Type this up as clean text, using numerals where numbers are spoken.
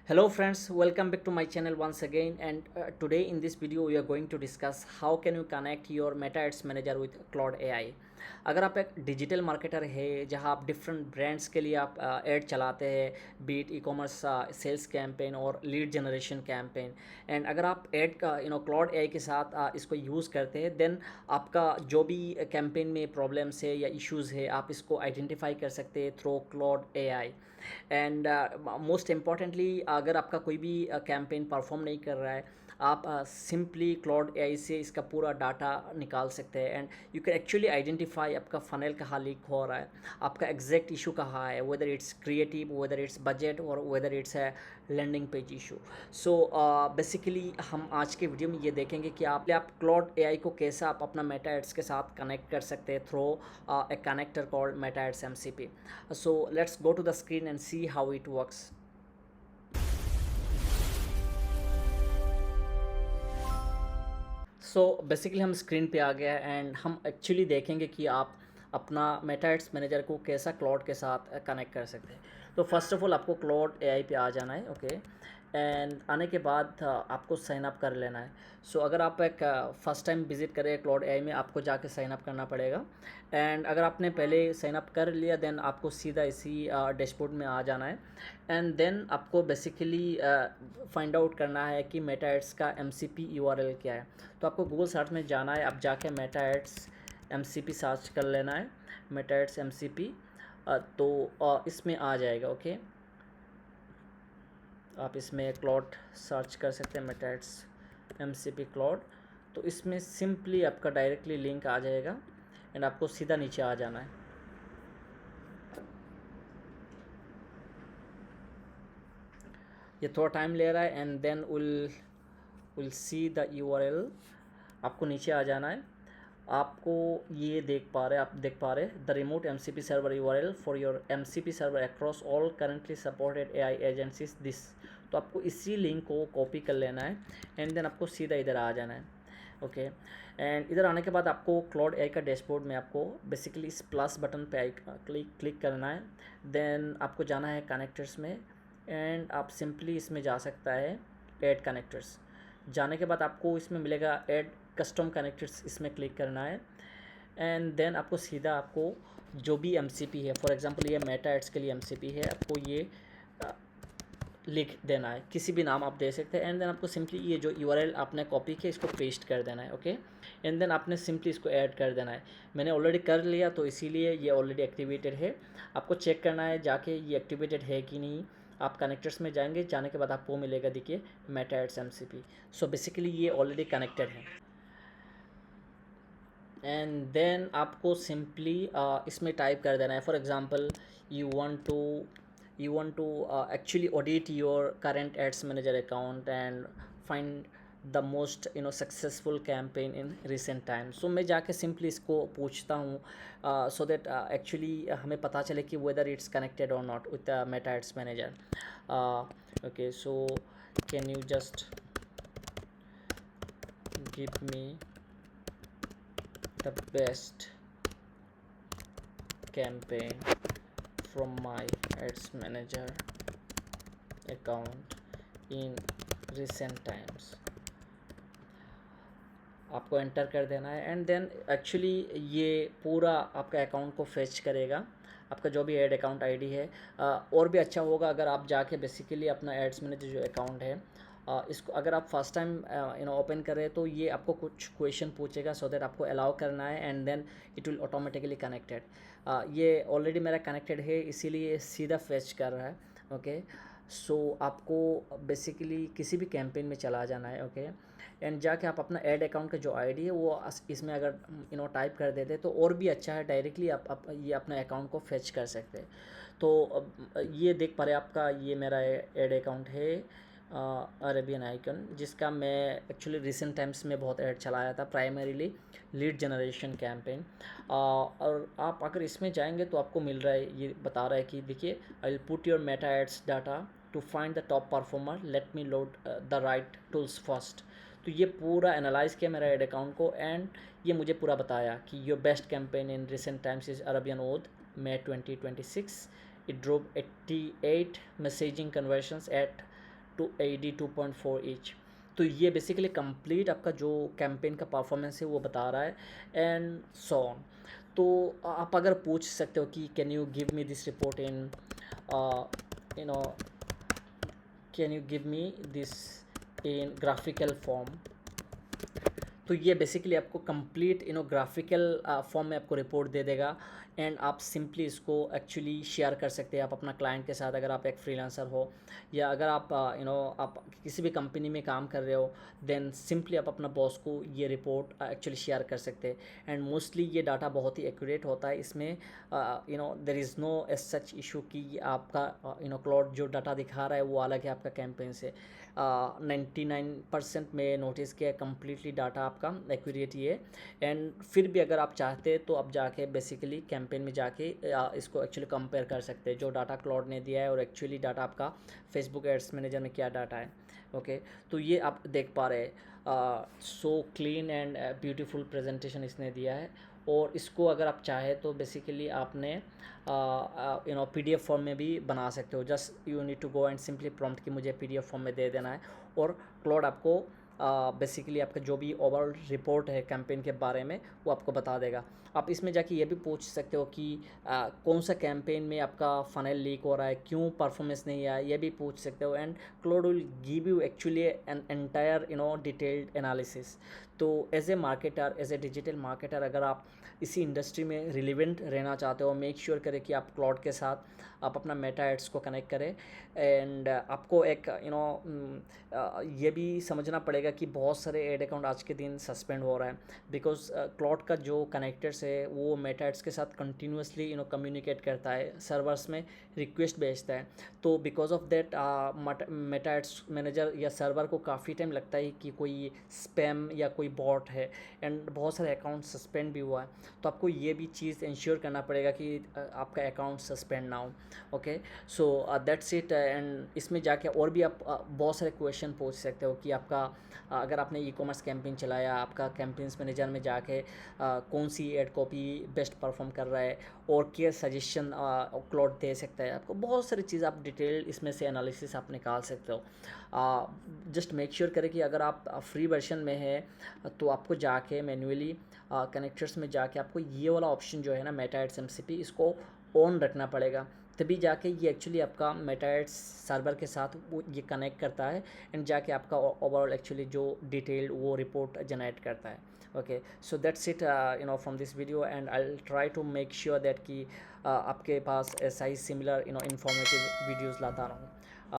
Hello friends, welcome back to my channel once again, and today in this video we are going to discuss how can you connect your Meta Ads Manager with Claude AI। अगर आप एक digital marketer है जहां आप different brands के लिए आप ad चलाते हैं, be it ecommerce sales campaign और लीड जनरेशन कैंपेन, एंड अगर आप ऐड का क्लाउड एआई के साथ इसको यूज़ करते हैं, देन आपका जो भी कैंपेन में प्रॉब्लम्स है या इश्यूज़ है आप इसको आइडेंटिफाई कर सकते हैं through Claude AI. And most importantly अगर आपका कोई भी कैंपेन परफॉर्म नहीं कर रहा है, आप सिंपली क्लाउड एआई से इसका पूरा डाटा निकाल सकते हैं, and you can actually identify आपका फनल कहाँ लीक हो रहा है, आपका एग्जैक्ट इशू कहाँ है, whether it's creative, whether it's budget और वेदर इट्स है landing page issue. So basically हम आज के वीडियो में ये देखेंगे कि आप क्लाउड एआई को कैसे आप अपना मेटा एड्स के साथ कनेक्ट कर सकते हैं through a connector called Meta ads MCP. So let's go to the screen and see how it works. So basically हम स्क्रीन पे आ गया है एंड हम एक्चुअली देखेंगे कि आप अपना मेटा एड्स मैनेजर को कैसा क्लाउड के साथ कनेक्ट कर सकते हैं। तो फर्स्ट ऑफ ऑल आपको क्लाउड एआई पे आ जाना है, ओके। एंड आने के बाद आपको साइन अप कर लेना है। सो अगर आप एक फ़र्स्ट टाइम विज़िट करें क्लाउड एआई में, आपको जाके साइन अप करना पड़ेगा। एंड अगर आपने पहले साइन अप कर लिया, देन आपको सीधा इसी डैशबोर्ड में आ जाना है। एंड देन आपको बेसिकली फाइंड आउट करना है कि मेटा एड्स का एमसीपी यूआरएल क्या है। तो आपको गूगल सर्च में जाना है, अब जाके मेटा एड्स एमसीपी सर्च कर लेना है, मेटा एड्स एमसीपी। तो इसमें आ जाएगा, ओके। आप इसमें क्लाउड सर्च कर सकते हैं, मेटा एड्स एमसीपी क्लाउड। तो इसमें सिंपली आपका डायरेक्टली लिंक आ जाएगा एंड आपको सीधा नीचे आ जाना है। ये थोड़ा टाइम ले रहा है and then will see the URL. आपको नीचे आ जाना है। आपको ये आप देख पा रहे the remote MCP server URL for your MCP server across all currently supported AI agencies this. तो आपको इसी लिंक को कॉपी कर लेना है एंड देन आपको सीधा इधर आ जाना है, ओके। एंड इधर आने के बाद आपको क्लाउड एआई का डैशबोर्ड में आपको बेसिकली इस प्लस बटन पे क्लिक करना है। देन आपको जाना है कनेक्टर्स में एंड आप सिंपली इसमें जा सकता है ऐड कनेक्टर्स। जाने के बाद आपको इसमें मिलेगा ऐड कस्टम कनेक्टर्स, इसमें क्लिक करना है। एंड देन आपको सीधा आपको जो भी एमसीपी है, फॉर एग्जांपल ये मेटा एड्स के लिए एमसीपी है, आपको ये लिख देना है, किसी भी नाम आप दे सकते हैं। एंड देन आपको सिंपली ये जो यूआरएल आपने कॉपी किया इसको पेस्ट कर देना है, ओके। एंड देन आपने सिंपली इसको ऐड कर देना है। मैंने ऑलरेडी कर लिया तो इसीलिए ये ऑलरेडी एक्टिवेटेड है। आपको चेक करना है जाके ये एक्टिवेटेड है कि नहीं। आप कनेक्टर्स में जाएंगे, जाने के बाद आपको मिलेगा, देखिए, Meta ads MCP. So basically ये ऑलरेडी कनेक्टेड है। एंड देन आपको सिंपली इसमें टाइप कर देना है, for example you want to actually audit your current ads manager account and find the most successful campaign in recent time। so मैं जाके simply इसको पूछता हूँ सो दैट एक्चुअली हमें पता चले कि whether it's connected or not with the meta ads manager। okay, so can you just give me the best campaign from my ads manager account in recent times। आपको enter कर देना है and then actually ये पूरा आपका account को fetch करेगा, आपका जो भी ऐड अकाउंट आईडी है। और भी अच्छा होगा अगर आप जाके बेसिकली अपना एड्स मैनेजर जो अकाउंट है इसको अगर आप फर्स्ट टाइम ओपन कर रहे हैं तो ये आपको कुछ क्वेश्चन पूछेगा, सो दैट आपको अलाउ करना है and then it will automatically connected. ये ऑलरेडी मेरा कनेक्टेड है इसीलिए सीधा फेच कर रहा है, ओके। सो आपको बेसिकली किसी भी कैंपेन में चला जाना है, ओके। एंड जाके आप अपना ऐड अकाउंट का जो आईडी है वो इसमें अगर टाइप कर देते तो और भी अच्छा है, डायरेक्टली आप ये अपने अकाउंट को फेच कर सकते हैं। तो ये देख पा रहे आपका ये मेरा ऐड अकाउंट है अरेबियन आइकन, जिसका मैं एक्चुअली रिसेंट टाइम्स में बहुत ऐड चलाया था, प्राइमरीली लीड जनरेशन कैंपेन। और आप अगर इसमें जाएंगे तो आपको मिल रहा है, ये बता रहा है कि देखिए, I will put your Meta ads data to find the top performer, let me load the right tools first. तो ये पूरा एनालाइज किया मेरा एड अकाउंट को एंड ये मुझे पूरा बताया कि your best campaign in recent times is Arabian Oud May 2026। It drove 88 messaging conversions at to AD 2.4 each. तो ये बेसिकली कंप्लीट आपका जो कैंपेन का परफॉर्मेंस है वो बता रहा है एंड सो ऑन। तो आप अगर पूछ सकते हो कि can you give me this report in you know can you give me this in graphical form. तो ये बेसिकली आपको कंप्लीट ग्राफिकल फॉर्म में आपको रिपोर्ट दे देगा एंड आप सिंपली इसको एक्चुअली शेयर कर सकते हैं आप अपना क्लाइंट के साथ, अगर आप एक फ्रीलांसर हो या अगर आप आप किसी भी कंपनी में काम कर रहे हो, देन सिंपली आप अपना बॉस को ये रिपोर्ट एक्चुअली शेयर कर सकते हैं। एंड मोस्टली ये डाटा बहुत ही एक्यूरेट होता है, इसमें there is no as such issue कि आपका क्लाउड जो डाटा दिखा रहा है वो अलग है आपका कैंपेन से। 99% में नोटिस किया कम्प्लीटली डाटा आपका एक्यूरेट ही है। एंड फिर भी अगर आप चाहते हैं तो आप जाके बेसिकली कैंपेन में जाके इसको एक्चुअली कंपेयर कर सकते हैं जो डाटा क्लाउड ने दिया है और एक्चुअली डाटा आपका फेसबुक एड्स मैनेजर में क्या डाटा है। ओके, तो ये आप देख पा रहे हैं so clean and beautiful presentation इसने दिया है। और इसको अगर आप चाहें तो बेसिकली आपने PDF फॉर्म में भी बना सकते हो। Just you need to go and simply prompt कि मुझे PDF फॉर्म में दे देना है और क्लाउड आपको बेसिकली आपका जो भी ओवरऑल रिपोर्ट है कैंपेन के बारे में वो आपको बता देगा। आप इसमें जाके ये भी पूछ सकते हो कि कौन सा कैंपेन में आपका फनल लीक हो रहा है, क्यों परफॉर्मेंस नहीं आया, ये भी पूछ सकते हो। And Claude will give you actually an entire detailed analysis. तो as a marketer, as a digital marketer, अगर आप इसी इंडस्ट्री में रिलेवेंट रहना चाहते हो, मेक श्योर करें कि आप क्लाउड के साथ आप अपना मेटा एड्स को कनेक्ट करें। एंड आपको एक ये भी समझना पड़ेगा कि बहुत सारे एड अकाउंट आज के दिन सस्पेंड हो रहा है बिकॉज क्लाउड का जो कनेक्टर्स है वो मेटा एड्स के साथ कंटिन्यूसली कम्युनिकेट करता है, सर्वर्स में रिक्वेस्ट भेजता है। तो because of that Meta ads manager या सर्वर को काफ़ी टाइम लगता है कि कोई स्पैम या कोई बॉट है एंड बहुत सारे अकाउंट सस्पेंड भी हुआ है। तो आपको ये भी चीज़ इंश्योर करना पड़ेगा कि आपका अकाउंट सस्पेंड ना हो। Okay, so that's it. And इसमें जाके और भी आप बहुत सारे क्वेश्चन पूछ सकते हो कि आपका अगर आपने ई-कॉमर्स कैंपेन चलाया, आपका कैंपेन्स मैनेजर में जाके कौन सी एड कॉपी बेस्ट परफॉर्म कर रहा है और क्या सजेशन क्लाउड दे सकता है आपको। बहुत सारी चीज़ आप डिटेल इसमें से एनालिसिस आप निकाल सकते हो। जस्ट मेक श्योर करें कि अगर आप फ्री वर्जन में है तो आपको जाके मैन्युअली कनेक्टर्स में जाके आपको ये वाला ऑप्शन जो है ना मेटा एड्स MCP, इसको ऑन रखना पड़ेगा, तभी जाके ये एक्चुअली आपका मेटा एड्स सर्वर के साथ वो ये कनेक्ट करता है एंड जाके आपका ओवरऑल एक्चुअली जो डिटेल्ड वो रिपोर्ट जनरेट करता है। Okay, so that's it from this video and I will try to make sure that कि आपके पास ऐसा ही सिमिलर इंफॉर्मेटिव वीडियोज़ लाता रहूँ।